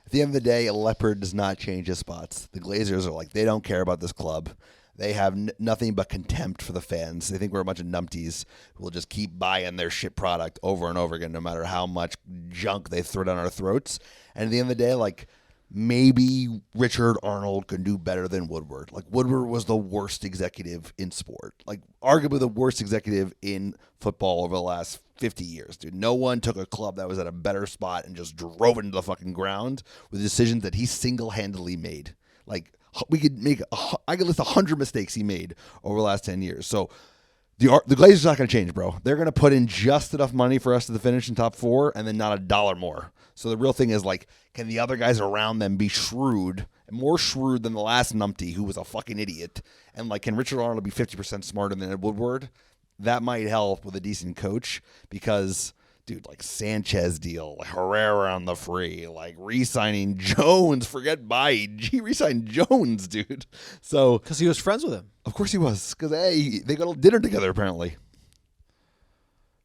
At the end of the day, a leopard does not change his spots. The Glazers are like, they don't care about this club. They have nothing but contempt for the fans. They think we're a bunch of numpties who will just keep buying their shit product over and over again, no matter how much junk they throw down our throats. And at the end of the day, like, maybe Richard Arnold could do better than Woodward. Like, Woodward was the worst executive in sport. Like, arguably the worst executive in football over the last 50 years, dude. No one took a club that was at a better spot and just drove it into the fucking ground with decisions that he single-handedly made. Like, I could list 100 mistakes he made over the last 10 years. So the Glazers are not going to change, bro. They're going to put in just enough money for us to finish in top 4 and then not a dollar more. So the real thing is, like, can the other guys around them be shrewd, more shrewd than the last numpty who was a fucking idiot? And, like, can Richard Arnold be 50% smarter than Ed Woodward? That might help with a decent coach, because, dude, like, Sanchez deal, like Herrera on the free, like, re-signing Jones, forget Bailly. He re-signed Jones, dude. So, because he was friends with him. Of course he was, because, hey, they got dinner together, apparently.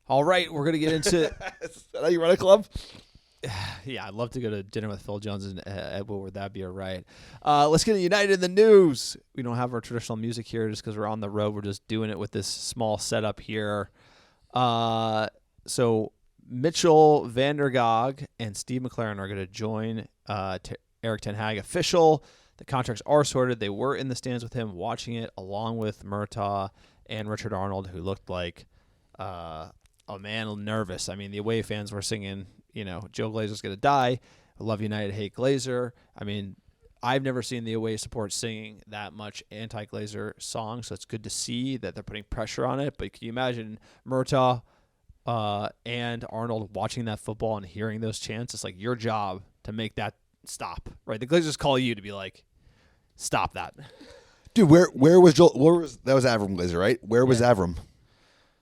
All right, we're going to get into... Is that how you run a club? Yeah, I'd love to go to dinner with Phil Jones and Ed Woodward. That'd be a riot. Let's get United in the news. We don't have our traditional music here just because we're on the road. We're just doing it with this small setup here. So Mitchell Vandergaag and Steve McLaren are going to join Erik Ten Hag official. The contracts are sorted. They were in the stands with him watching it, along with Murtaugh and Richard Arnold, who looked like a man nervous. I mean, the away fans were singing, Joe Glazer's going to die. I love United, hate Glazer. I mean, I've never seen the away support singing that much anti-Glazer songs, so it's good to see that they're putting pressure on it. But can you imagine Murtaugh and Arnold watching that football and hearing those chants? It's like your job to make that stop, right? The Glazers call you to be like, stop that. Dude, where was Joel? That was Avram Glazer, right? Where was Avram?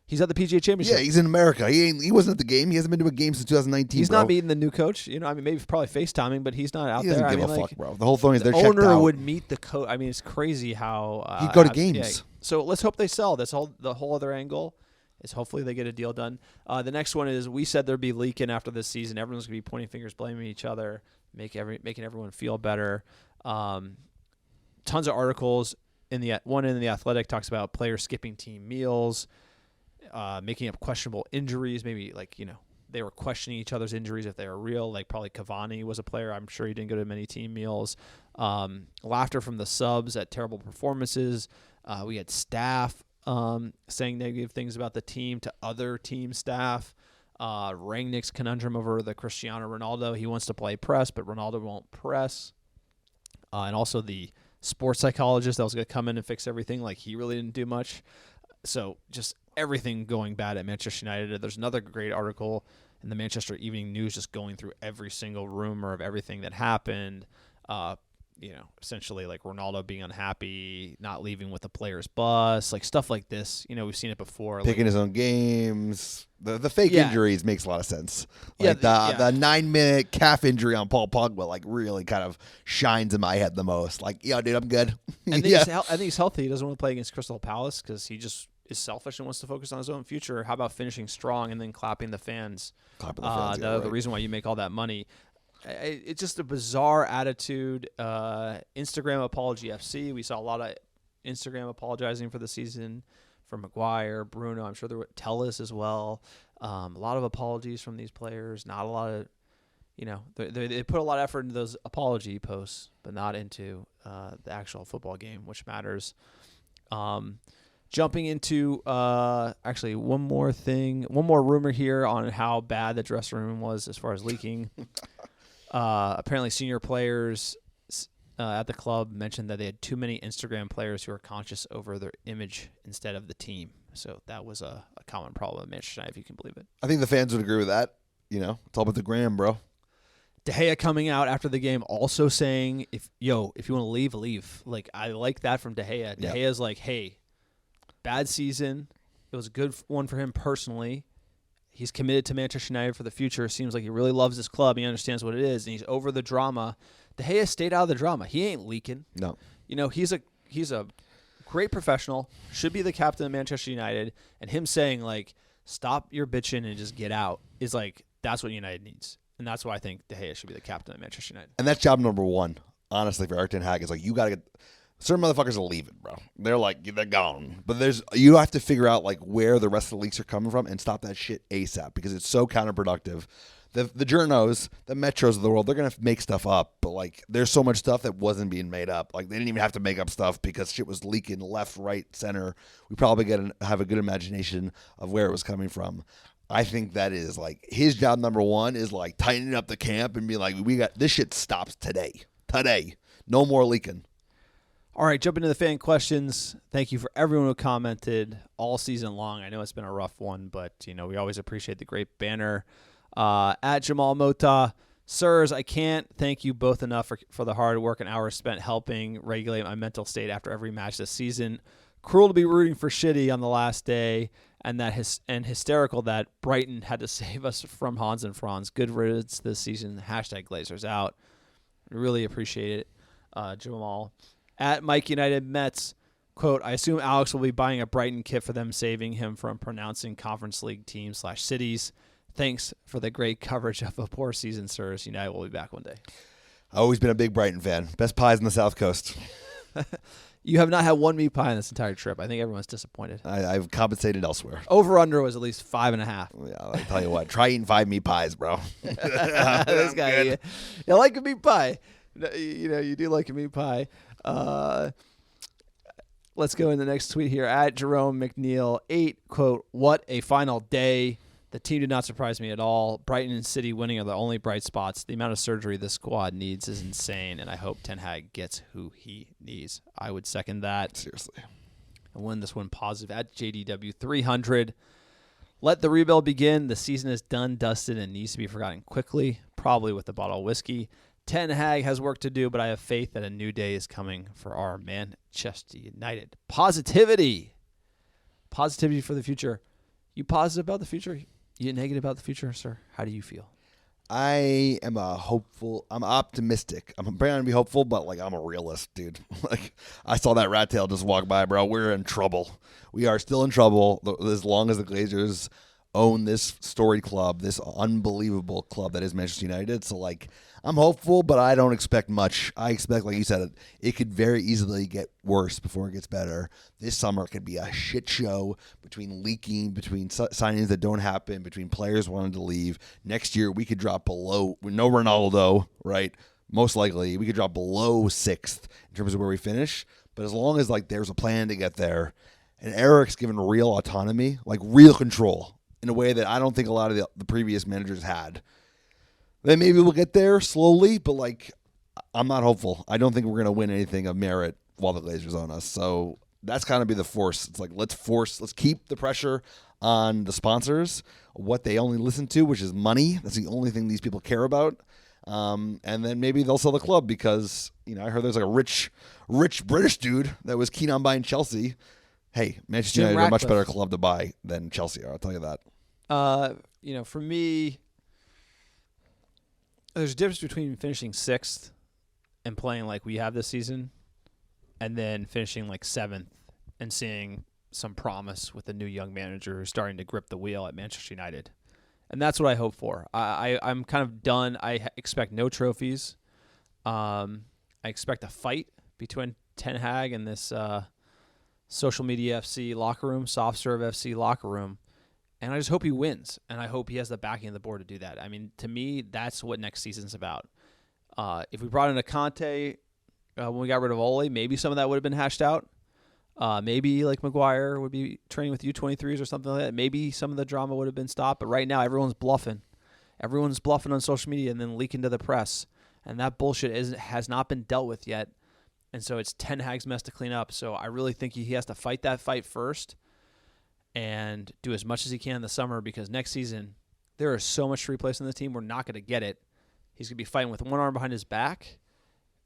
He's at the PGA Championship. Yeah, he's in America. He wasn't at the game. He hasn't been to a game since 2019. He's bro. not meeting the new coach. You know, I mean, maybe probably FaceTiming, but he's not out He doesn't there. give a like, fuck, bro. The whole thing is they're the checked owner out. would meet the coach. I mean, it's crazy how He'd go to games. So let's hope they sell. That's the whole other angle is hopefully they get a deal done. The next one is we said there'd be leaking after this season. Everyone's gonna be pointing fingers, blaming each other, making everyone feel better. Tons of articles in the Athletic talks about players skipping team meals. Making up questionable injuries, maybe they were questioning each other's injuries if they were real. Like probably Cavani was a player. I'm sure he didn't go to many team meals. Laughter from the subs at terrible performances. We had staff saying negative things about the team to other team staff. Rangnick's conundrum over the Cristiano Ronaldo. He wants to play press, but Ronaldo won't press. And also the sports psychologist that was going to come in and fix everything. Like he really didn't do much. So just everything going bad at Manchester United. There's another great article in the Manchester Evening News just going through every single rumor of everything that happened. Essentially like Ronaldo being unhappy, not leaving with the player's bus, like stuff like this. We've seen it before. Picking his own games. The fake injuries makes a lot of sense. Like the 9-minute calf injury on Paul Pogba like really kind of shines in my head the most. Like, yo, dude, I'm good. I think he's healthy. He doesn't want to play against Crystal Palace because he just is selfish and wants to focus on his own future. How about finishing strong and then clapping the fans? The reason why you make all that money. It's just a bizarre attitude. Instagram apology FC. We saw a lot of Instagram apologizing for the season from Maguire, Bruno. I'm sure there were Telles as well. A lot of apologies from these players. Not a lot of, they put a lot of effort into those apology posts, but not into the actual football game, which matters. Jumping into actually one more rumor here on how bad the dressing room was as far as leaking. Apparently senior players at the club mentioned that they had too many Instagram players who are conscious over their image instead of the team. So that was a common problem at Manchester United, if you can believe it. I think the fans would agree with that. It's all about the gram, bro. De Gea coming out after the game also saying, if you want to leave, leave. Like, I like that from De Gea. De Gea's like, hey, bad season. It was a good one for him personally. He's committed to Manchester United for the future. Seems like he really loves his club. He understands what it is, and he's over the drama. De Gea stayed out of the drama. He ain't leaking. No. He's a great professional, should be the captain of Manchester United, and him saying, like, stop your bitching and just get out is like, that's what United needs. And that's why I think De Gea should be the captain of Manchester United. And that's job number one, honestly, for Erik ten Hag. Is like, you got to get certain motherfuckers are leaving, bro. They're gone. But you have to figure out like where the rest of the leaks are coming from and stop that shit ASAP because it's so counterproductive. The journos, the Metros of the world, they're gonna make stuff up, but like there's so much stuff that wasn't being made up. Like they didn't even have to make up stuff because shit was leaking left, right, center. We probably have a good imagination of where it was coming from. I think that is like his job number one is like tightening up the camp and be like, we got this shit stops today. No more leaking. All right, jumping into the fan questions. Thank you for everyone who commented all season long. I know it's been a rough one, but we always appreciate the great banner. At Jamal Mota, sirs, I can't thank you both enough for the hard work and hours spent helping regulate my mental state after every match this season. Cruel to be rooting for Shitty on the last day, and hysterical that Brighton had to save us from Hans and Franz. Good riddance this season. #Glazers out. Really appreciate it, Jamal. At Mike United Mets, quote, I assume Alex will be buying a Brighton kit for them, saving him from pronouncing Conference League teams / cities. Thanks for the great coverage of a poor season, sirs. United will be back one day. I've always been a big Brighton fan. Best pies in the South Coast. You have not had one meat pie in this entire trip. I think everyone's disappointed. I've compensated elsewhere. Over-under was at least 5.5. Yeah, I'll tell you what. Try eating 5 meat pies, bro. This guy, you like a meat pie. You do like a meat pie. Let's go in the next tweet here. At Jerome McNeil 8, quote, what a final day. The team did not surprise me at all. Brighton and City winning are the only bright spots. The amount of surgery this squad needs is insane, and I hope Ten Hag gets who he needs. I would second that. Seriously. And win this one positive at JDW 300. Let the rebuild begin. The season is done, dusted, and needs to be forgotten quickly, probably with a bottle of whiskey. Ten Hag has work to do, but I have faith that a new day is coming for our Manchester United. Positivity. Positivity for the future. You positive about the future? You negative about the future, sir? How do you feel? I am a hopeful. I'm optimistic. I'm trying to be hopeful, but like I'm a realist, dude. Like I saw that rat tail just walk by, bro. We're in trouble. We are still in trouble as long as the Glazers own this storied club, this unbelievable club that is Manchester United. So like I'm hopeful, but I don't expect much. I expect, like you said, it could very easily get worse before it gets better. This summer could be a shit show between leaking, between signings that don't happen, between players wanting to leave. Next year, we could drop below, no Ronaldo, right? Most likely, we could drop below 6th in terms of where we finish. But as long as like there's a plan to get there, and Eric's given real autonomy, like real control, in a way that I don't think a lot of the previous managers had, then maybe we'll get there slowly, but like I'm not hopeful. I don't think we're going to win anything of merit while the Glazers own us. So that's kind of be the force. It's like let's keep the pressure on the sponsors, what they only listen to, which is money. That's the only thing these people care about. And then maybe they'll sell the club because, you know, I heard there's like a rich British dude that was keen on buying Chelsea. Hey, Manchester United are a much better club to buy than Chelsea are. I'll tell you that. You know, for me, there's a difference between finishing 6th and playing like we have this season and then finishing like 7th and seeing some promise with a new young manager who's starting to grip the wheel at Manchester United. And that's what I hope for. I'm kind of done. I expect no trophies. I expect a fight between Ten Hag and this social media FC locker room, soft serve FC locker room. And I just hope he wins, and I hope he has the backing of the board to do that. I mean, to me, that's what next season's about. If we brought in a Conte when we got rid of Ole, maybe some of that would have been hashed out. Maybe like Maguire would be training with U23s or something like that. Maybe some of the drama would have been stopped. But right now, everyone's bluffing. Everyone's bluffing on social media and then leaking to the press. And that bullshit has not been dealt with yet. And so it's Ten Hag's mess to clean up. So I really think he has to fight that fight first and do as much as he can in the summer, because next season there is so much to replace in the team. We're not going to get it. He's going to be fighting with one arm behind his back.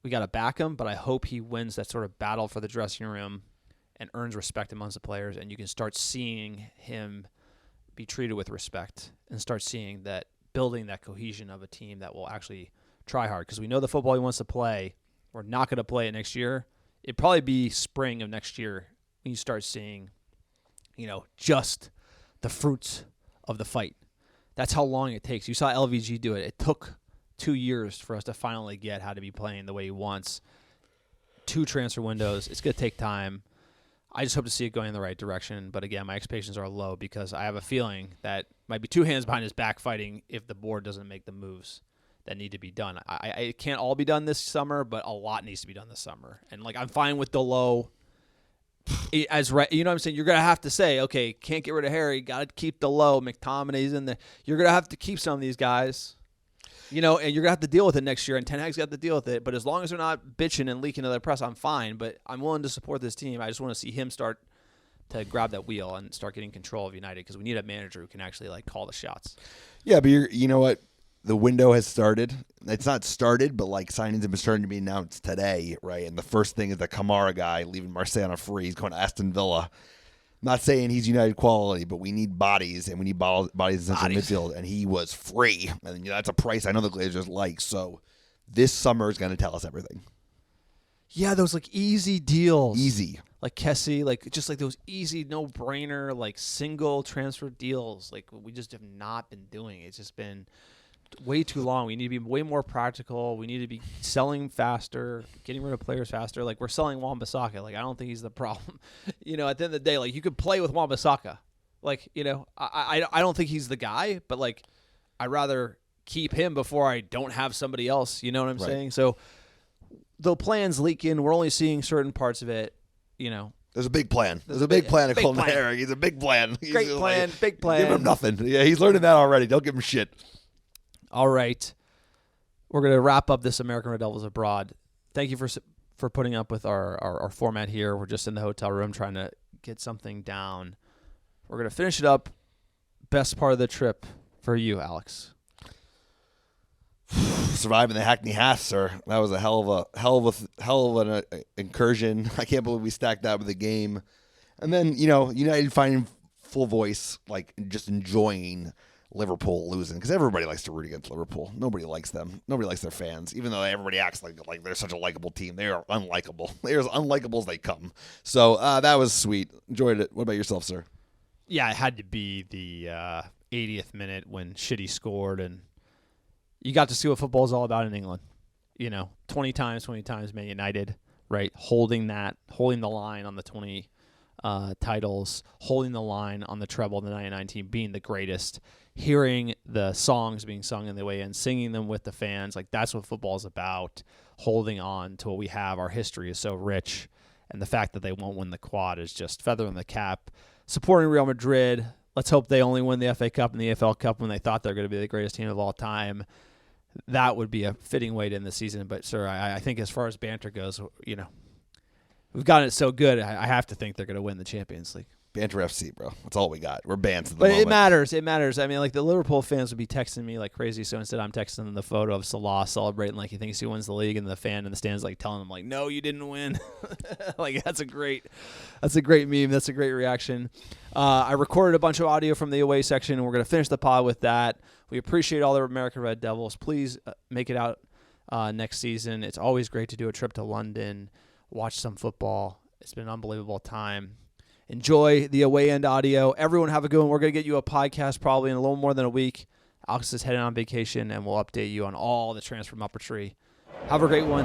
We got to back him, but I hope he wins that sort of battle for the dressing room and earns respect amongst the players, and you can start seeing him be treated with respect and start seeing that, building that cohesion of a team that will actually try hard, because we know the football he wants to play. We're not going to play it next year. It'd probably be spring of next year when you start seeing, you know, just the fruits of the fight. That's how long it takes. You saw LVG do it. It took 2 years for us to finally get how to be playing the way he wants. 2 transfer windows. It's going to take time. I just hope to see it going in the right direction. But again, my expectations are low because I have a feeling that might be 2 hands behind his back fighting if the board doesn't make the moves that need to be done. It can't all be done this summer, but a lot needs to be done this summer. And like, I'm fine with Delo. As right, you know what I'm saying? You're going to have to say, okay, can't get rid of Harry, got to keep Delo, McTominay's in there. You're going to have to keep some of these guys, you know, and you're going to have to deal with it next year, and Ten Hag's got to deal with it. But as long as they're not bitching and leaking to the press, I'm fine. But I'm willing to support this team. I just want to see him start to grab that wheel and start getting control of United, because we need a manager who can actually like call the shots. Yeah, but you know what? The window has started. It's not started, but like signings have been starting to be announced today, right? And the first thing is the Kamara guy leaving Marseille on a free. He's going to Aston Villa. I'm not saying he's United quality, but we need bodies, and we need bodies in central midfield, and he was free. And you know, that's a price I know the Glazers like. So this summer is going to tell us everything. Yeah, those like easy deals. Easy. Like Kessie, like just like those easy, no-brainer, like single transfer deals. Like we just have not been doing. It's just been way too long. We need to be way more practical. We need to be selling faster, getting rid of players faster. Like we're selling Wan-Bissaka. Like I don't think he's the problem. You know, at the end of the day, like you could play with Wan-Bissaka. Like, you know, I don't think he's the guy, but like I'd rather keep him before I don't have somebody else. You know what I'm saying? So the plans leak in. We're only seeing certain parts of it. You know, There's a big plan. There's a big plan to big Colton plan. Herring. He's a big plan. He's Great just plan, big plan. Give him nothing. Yeah, he's learning that already. Don't give him shit. All right. We're going to wrap up this American Red Devils Abroad. Thank you for putting up with our format here. We're just in the hotel room trying to get something down. We're going to finish it up. Best part of the trip for you, Alex. Surviving the Hackney Half, sir. That was a hell of an incursion. I can't believe we stacked that with the game. And then, United finding full voice, like just enjoying Liverpool losing, because everybody likes to root against Liverpool. Nobody likes them. Nobody likes their fans, even though everybody acts like they're such a likable team. They are unlikable. They're as unlikable as they come. So that was sweet. Enjoyed it. What about yourself, sir? Yeah, it had to be the 80th minute when Shitty scored, and you got to see what football is all about in England. 20 times Man United, right? Holding the line on the 20 titles, holding the line on the treble in the 99 team, being the greatest, hearing the songs being sung in the way in, singing them with the fans. Like, that's what football is about, holding on to what we have. Our history is so rich, and the fact that they won't win the quad is just feather in the cap. Supporting Real Madrid. Let's hope they only win the FA Cup and the AFL Cup when they thought they're going to be the greatest team of all time. That would be a fitting way to end the season. But, sir, I think as far as banter goes, we've gotten it so good, I have to think they're going to win the Champions League. Banter FC, bro. That's all we got. We're Bants at the But moment. it matters. It matters. I mean, like, the Liverpool fans would be texting me like crazy, so instead I'm texting them the photo of Salah celebrating like he thinks he wins the league, and the fan in the stands like telling him like, no, you didn't win. Like, that's a great meme. That's a great reaction. I recorded a bunch of audio from the away section, and we're going to finish the pod with that. We appreciate all the American Red Devils. Please make it out next season. It's always great to do a trip to London, watch some football. It's been an unbelievable time. Enjoy the away end audio. Everyone have a good one. We're going to get you a podcast probably in a little more than a week. Alex is heading on vacation, and we'll update you on all the transfer Muppetry. Have a great one.